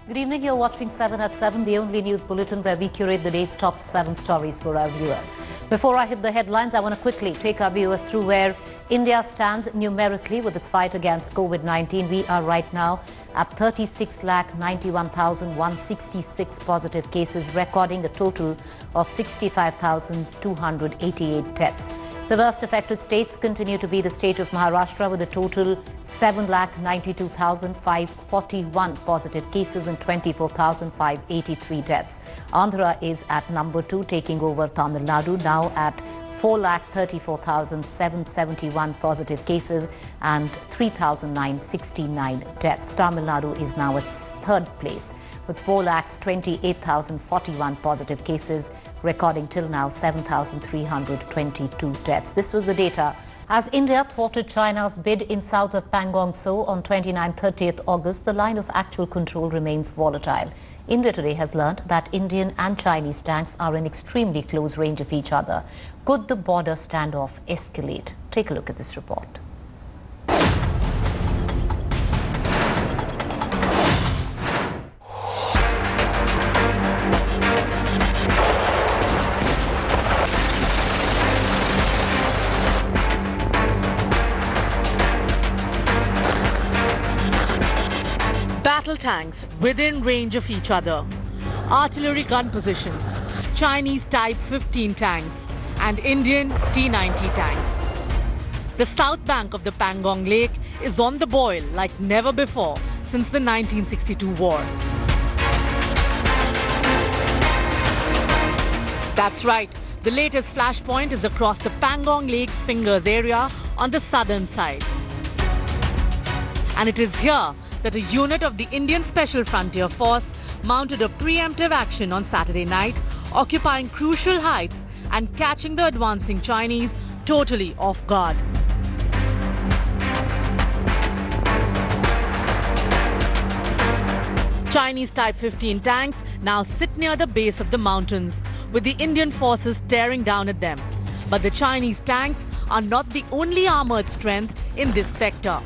Good evening, you're watching 7 at 7, the only news bulletin where we curate the day's top 7 stories for our viewers. Before I hit the headlines, I want to quickly take our viewers through where India stands numerically with its fight against COVID-19. We are right now at 36,91,166 positive cases, recording a total of 65,288 deaths. The worst affected states continue to be the state of Maharashtra with a total 7,92,541 positive cases and 24,583 deaths. Andhra is at number 2, taking over Tamil Nadu, now at 4,34,771 positive cases and 3,969 deaths. Tamil Nadu is now at 3rd place with 4,28,041 positive cases, recording till now 7,322 deaths. This was the data as India thwarted China's bid in south of Pangong Tso on 29-30th August. The line of actual control remains volatile. India today has learnt that Indian and Chinese tanks are in extremely close range of each other. Could the border standoff escalate? Take a look at this report. Battle tanks within range of each other, artillery gun positions, Chinese Type 15 tanks and Indian T-90 tanks. The south bank of the Pangong Lake is on the boil like never before since the 1962 war. That's right, the latest flashpoint is across the Pangong Lake's Fingers area on the southern side. And it is here that a unit of the Indian Special Frontier Force mounted a preemptive action on Saturday night, occupying crucial heights and catching the advancing Chinese totally off guard. Chinese Type 15 tanks now sit near the base of the mountains, with the Indian forces staring down at them. But the Chinese tanks are not the only armoured strength in this sector.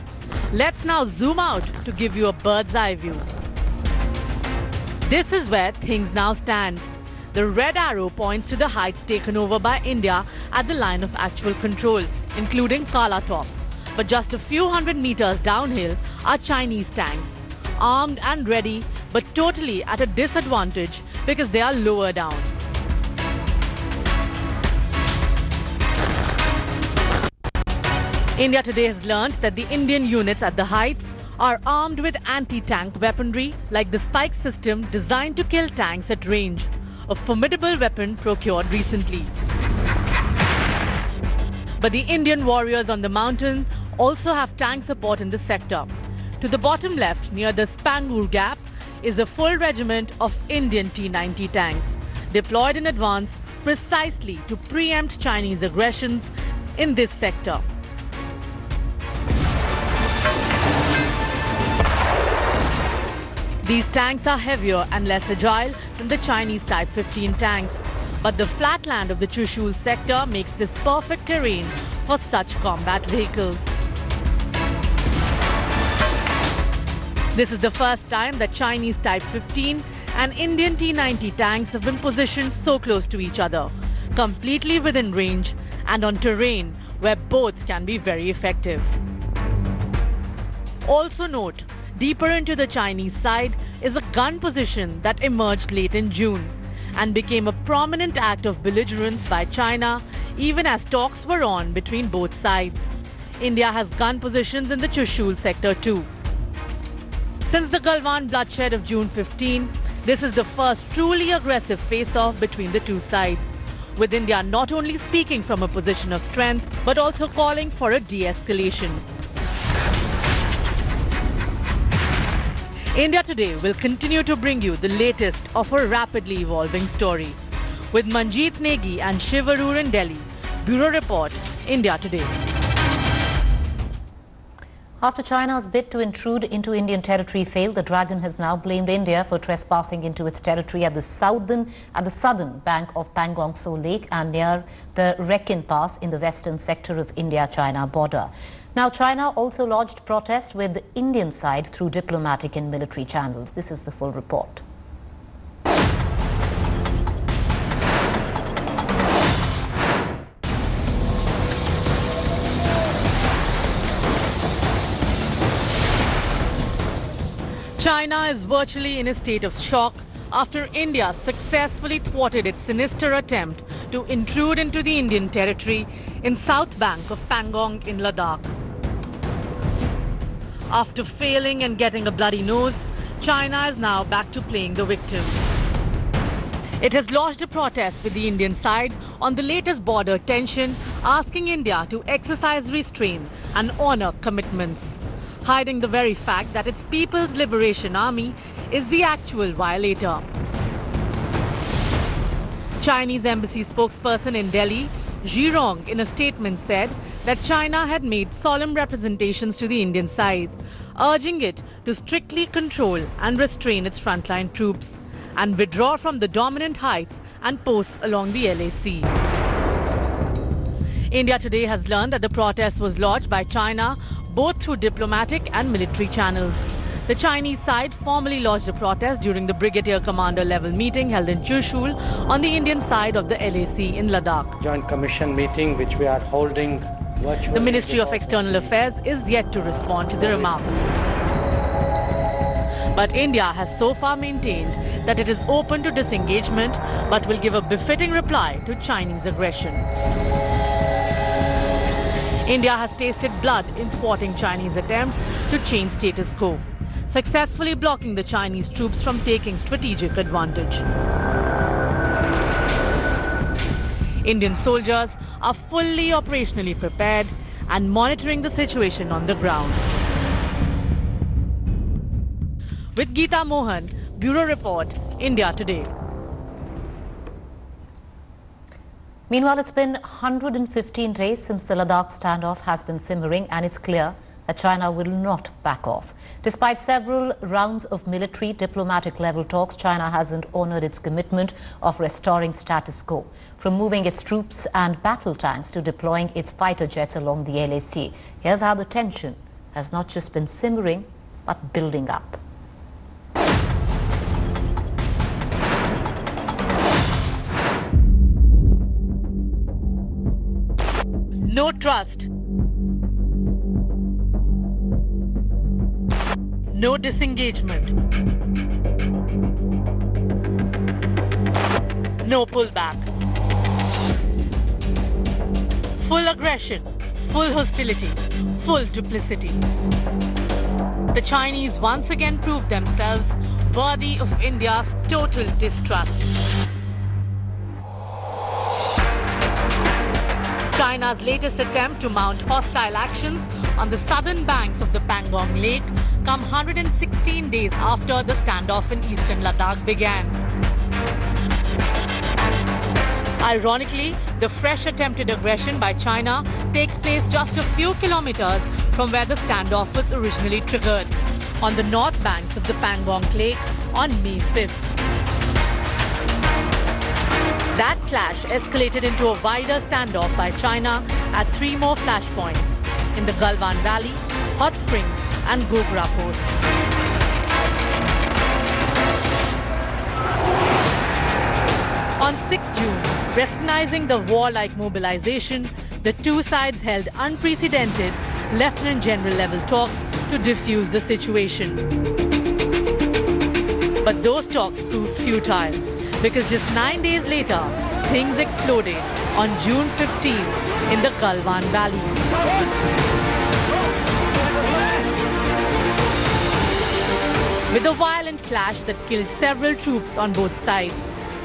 Let's now zoom out to give you a bird's eye view. This is where things now stand. The red arrow points to the heights taken over by India at the line of actual control, including Kala Top. But just a few hundred meters downhill are Chinese tanks, armed and ready, but totally at a disadvantage because they are lower down. India today has learnt that the Indian units at the heights are armed with anti-tank weaponry like the Spike system designed to kill tanks at range, a formidable weapon procured recently. But the Indian warriors on the mountain also have tank support in the sector. To the bottom left, near the Spangur Gap, is a full regiment of Indian T-90 tanks, deployed in advance precisely to preempt Chinese aggressions in this sector. These tanks are heavier and less agile than the Chinese Type 15 tanks, but the flat land of the Chushul sector makes this perfect terrain for such combat vehicles. This is the first time that Chinese Type 15 and Indian T-90 tanks have been positioned so close to each other, completely within range and on terrain where both can be very effective. Also note, deeper into the Chinese side is a gun position that emerged late in June and became a prominent act of belligerence by China even as talks were on between both sides. India has gun positions in the Chushul sector too. Since the Galwan bloodshed of June 15, this is the first truly aggressive face-off between the two sides, with India not only speaking from a position of strength but also calling for a de-escalation. India Today will continue to bring you the latest of a rapidly evolving story. With Manjeet Negi and Shiv Arur in Delhi, Bureau Report, India Today. After China's bid to intrude into Indian territory failed, the Dragon has now blamed India for trespassing into its territory at the southern bank of Pangong Tso Lake and near the Rekin Pass in the western sector of India-China border. Now, China also lodged protest with the Indian side through diplomatic and military channels. This is the full report. China is virtually in a state of shock after India successfully thwarted its sinister attempt to intrude into the Indian territory in south bank of Pangong in Ladakh. After failing and getting a bloody nose, China is now back to playing the victim. It has lodged a protest with the Indian side on the latest border tension, asking India to exercise restraint and honor commitments, hiding the very fact that its People's Liberation Army is the actual violator. Chinese embassy spokesperson in Delhi, Zhi Rong, in a statement said that China had made solemn representations to the Indian side, urging it to strictly control and restrain its frontline troops and withdraw from the dominant heights and posts along the LAC. India today has learned that the protest was lodged by China both through diplomatic and military channels. The Chinese side formally lodged a protest during the brigadier commander level meeting held in Chushul on the Indian side of the LAC in Ladakh. Joint Commission meeting which we are holding virtually. The Ministry of External Affairs is yet to respond to the remarks. But India has so far maintained that it is open to disengagement but will give a befitting reply to Chinese aggression. India has tasted blood in thwarting Chinese attempts to change status quo, successfully blocking the Chinese troops from taking strategic advantage. Indian soldiers are fully operationally prepared and monitoring the situation on the ground. With Geeta Mohan, Bureau Report, India Today. Meanwhile, it's been 115 days since the Ladakh standoff has been simmering, and it's clear that China will not back off. Despite several rounds of military diplomatic level talks, China hasn't honored its commitment of restoring status quo, from moving its troops and battle tanks to deploying its fighter jets along the LAC. Here's how the tension has not just been simmering, but building up. No trust. No disengagement. No pullback. Full aggression, full hostility, full duplicity. The Chinese once again proved themselves worthy of India's total distrust. China's latest attempt to mount hostile actions on the southern banks of the Pangong Lake come 116 days after the standoff in eastern Ladakh began. Ironically, the fresh attempted aggression by China takes place just a few kilometers from where the standoff was originally triggered, on the north banks of the Pangong Lake on May 5th. That clash escalated into a wider standoff by China at 3 more flashpoints in the Galwan Valley, Hot Springs and Gogra Post. On 6 June, recognizing the warlike mobilization, the two sides held unprecedented Lieutenant General level talks to defuse the situation. But those talks proved futile, because just 9 days later, things exploded on June 15 in the Galwan Valley. With a violent clash that killed several troops on both sides,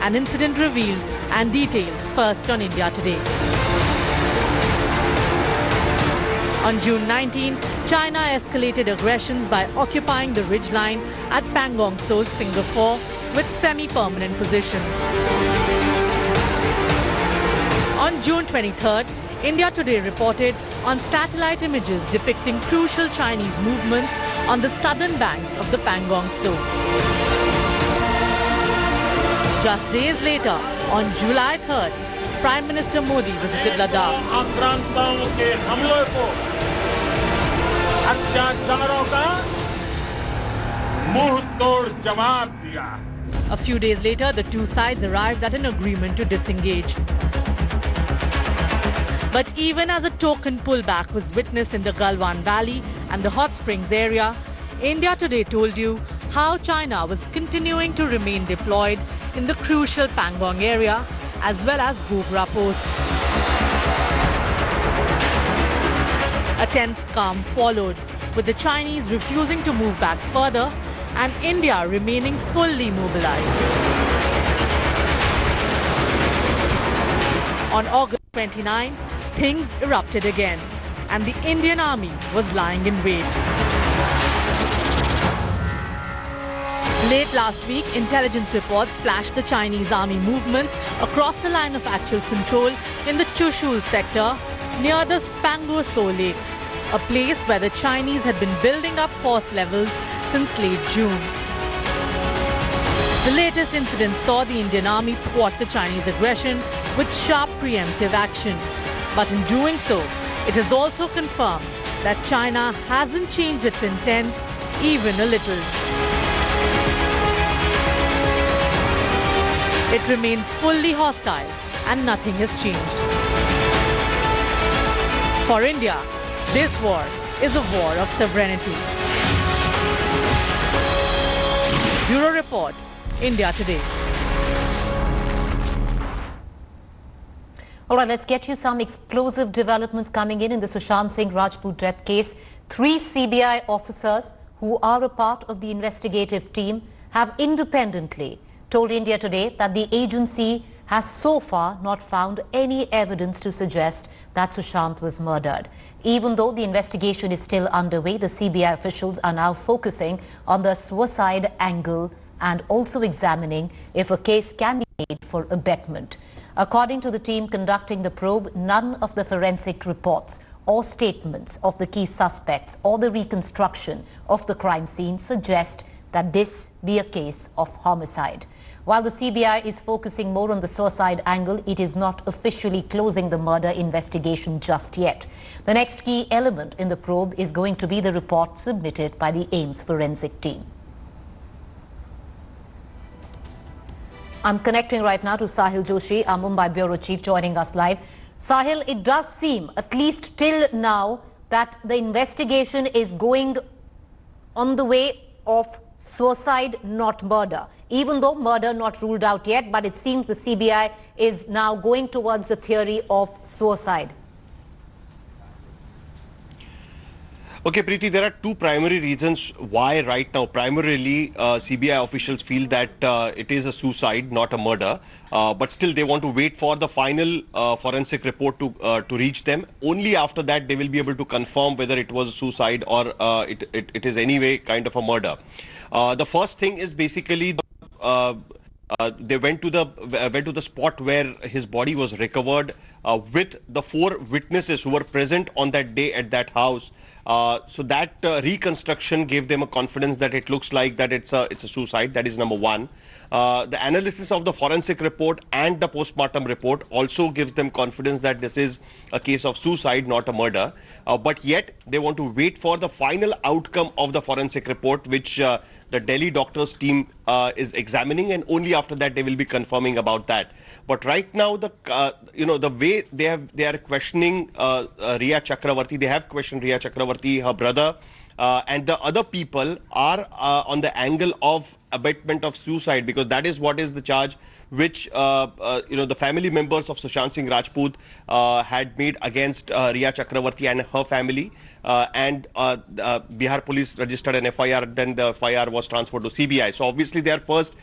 an incident revealed and detailed first on India Today. On June 19, China escalated aggressions by occupying the ridgeline at Pangong Tso's Finger 4 with semi-permanent positions. On June 23rd, India Today reported on satellite images depicting crucial Chinese movements on the southern banks of the Pangong Tso. Just days later, on July 3rd, Prime Minister Modi visited Ladakh. आक्रांताओं के हमलों को, अत्याचारों का मुंह तोड़ जवाब दिया. A few days later, the two sides arrived at an agreement to disengage. But even as a token pullback was witnessed in the Galwan Valley and the Hot Springs area, India Today told you how China was continuing to remain deployed in the crucial Pangong area as well as Gogra Post. A tense calm followed, with the Chinese refusing to move back further and India remaining fully mobilized. On August 29, things erupted again, and the Indian army was lying in wait. Late last week, intelligence reports flashed the Chinese army movements across the line of actual control in the Chushul sector near the Spangor Tso Lake, a place where the Chinese had been building up force levels since late June. The latest incident saw the Indian army thwart the Chinese aggression with sharp preemptive action. But in doing so, it has also confirmed that China hasn't changed its intent even a little. It remains fully hostile and nothing has changed. For India, this war is a war of sovereignty. Bureau Report, India Today. All right, let's get you some explosive developments coming in the Sushant Singh Rajput death case. 3 CBI officers who are a part of the investigative team have independently told India Today that the agency has so far not found any evidence to suggest that Sushant was murdered. Even though the investigation is still underway, the CBI officials are now focusing on the suicide angle and also examining if a case can be made for abetment. According to the team conducting the probe, none of the forensic reports or statements of the key suspects or the reconstruction of the crime scene suggest that this be a case of homicide. While the CBI is focusing more on the suicide angle, it is not officially closing the murder investigation just yet. The next key element in the probe is going to be the report submitted by the AIIMS forensic team. I'm connecting right now to Sahil Joshi, our Mumbai Bureau Chief, joining us live. Sahil, it does seem, at least till now, that the investigation is going on the way of suicide, not murder. Even though murder not ruled out yet, but it seems the CBI is now going towards the theory of suicide. Okay, Preeti, there are 2 primary reasons why right now, primarily CBI officials feel that it is a suicide, not a murder. But still, they want to wait for the final forensic report to reach them. Only after that, they will be able to confirm whether it was a suicide or it is anyway kind of a murder. The first thing is basically they went to the spot where his body was recovered with the 4 witnesses who were present on that day at that house. So that reconstruction gave them a confidence that it looks like that it's a suicide. That is number 1. The analysis of the forensic report and the postmortem report also gives them confidence that this is a case of suicide, not a murder. But yet they want to wait for the final outcome of the forensic report, which the Delhi doctors team is examining, and only after that they will be confirming about that. But right now, the way they are questioning Riya Chakravarti, they have questioned Riya Chakravarti, her brother, and the other people are on the angle of abetment of suicide, because that is what is the charge which the family members of Sushant Singh Rajput had made against Riya Chakravarti and her family. and Bihar police registered an FIR. Then the FIR was transferred to CBI. So obviously they are first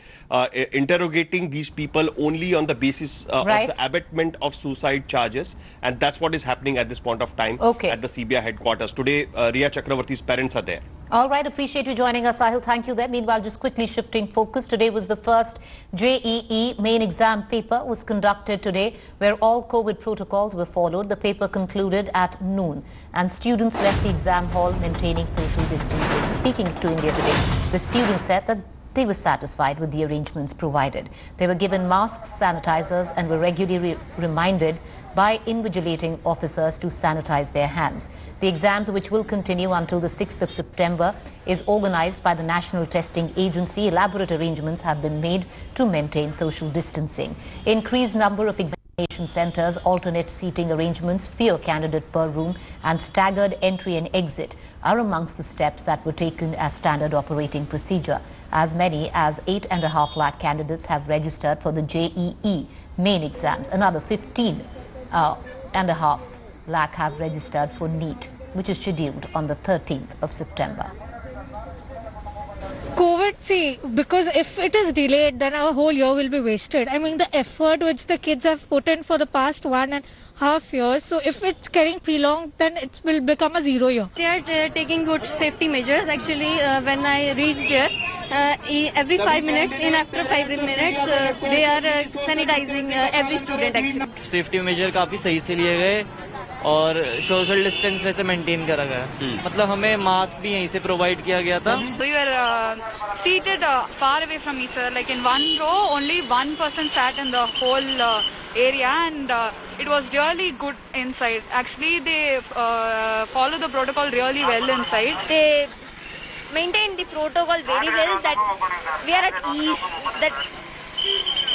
interrogating these people only on the basis of the abatement of suicide charges, and that's what is happening at this point of time at the CBI headquarters. Today, Riya Chakravarti's parents are there. All right, appreciate you joining us, Sahil. Thank you there. Meanwhile, just quickly shifting focus, today was the first JEE main exam paper was conducted today, where all COVID protocols were followed. The paper concluded at noon, and students left the exam hall maintaining social distancing. Speaking to India Today, the students said that they were satisfied with the arrangements provided. They were given masks, sanitizers, and were regularly reminded by invigilating officers to sanitize their hands. The exams, which will continue until the 6th of September, is organized by the National Testing Agency. Elaborate arrangements have been made to maintain social distancing. Increased number of examination centers, alternate seating arrangements, fewer candidates per room, and staggered entry and exit are amongst the steps that were taken as standard operating procedure. As many as 8.5 lakh candidates have registered for the JEE main exams. Another 15.5 lakh have registered for NEET, which is scheduled on the 13th of September. COVID, see, because if it is delayed, then our whole year will be wasted. I mean, the effort which the kids have put in for the past 1.5 years, so if it's getting prolonged, then it will become a 0 year. They are taking good safety measures. Actually, when I reached here, every 5 minutes, after 5 minutes, they are sanitizing every student actually. Safety measure काफी सही से लिए गए और social distance वैसे maintain करा गया. मतलब हमें मास्क भी यहीं से प्रोवाइड किया गया था. We were seated far away from each other, like in one row, only one person sat in the whole area, and it was really good inside. Actually, they follow the protocol really well inside. They maintain the protocol very well, that we are at ease, that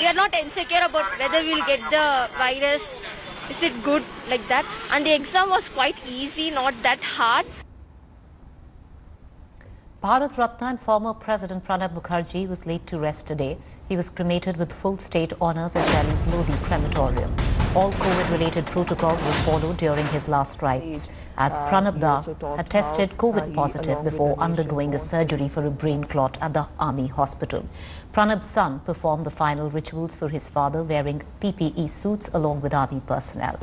we are not insecure about whether we will get the virus. Is it good, like that? And the exam was quite easy, not that hard. Bharat Ratna and former President Pranab Mukherjee was laid to rest today. He was cremated with full state honours at Delhi's Lodi crematorium. All COVID-related protocols were followed during his last rites, as Pranab Da had tested COVID positive before undergoing a surgery for a brain clot at the army hospital. Pranab's son performed the final rituals for his father wearing PPE suits along with army personnel.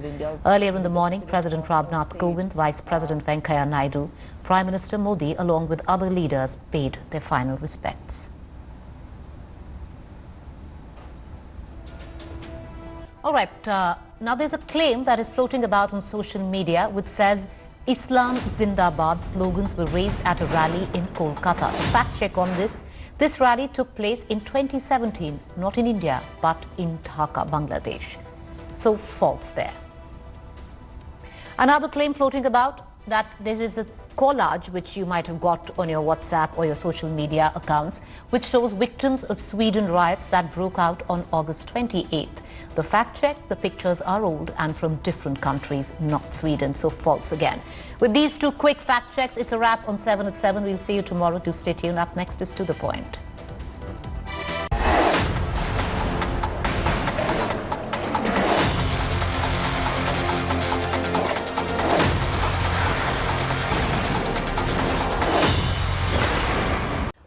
Earlier in the morning, President Ramnath Kovind, Vice President Venkaiah Naidu, Prime Minister Modi along with other leaders paid their final respects. All right, now there's a claim that is floating about on social media which says Islam Zindabad slogans were raised at a rally in Kolkata. The fact check on this rally took place in 2017, not in India, but in Dhaka, Bangladesh. So false there. Another claim floating about that there is a collage which you might have got on your WhatsApp or your social media accounts, which shows victims of Sweden riots that broke out on August 28th. The fact check, the pictures are old and from different countries, not Sweden, so false again. With these two quick fact checks, it's a wrap on 7 at 7. We'll see you tomorrow. Do stay tuned. Up next is To The Point.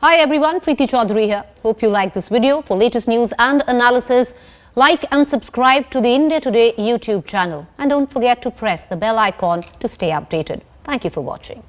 Hi everyone, Preeti Chaudhary here. Hope you like this video. For latest news and analysis, like and subscribe to the India Today YouTube channel. And don't forget to press the bell icon to stay updated. Thank you for watching.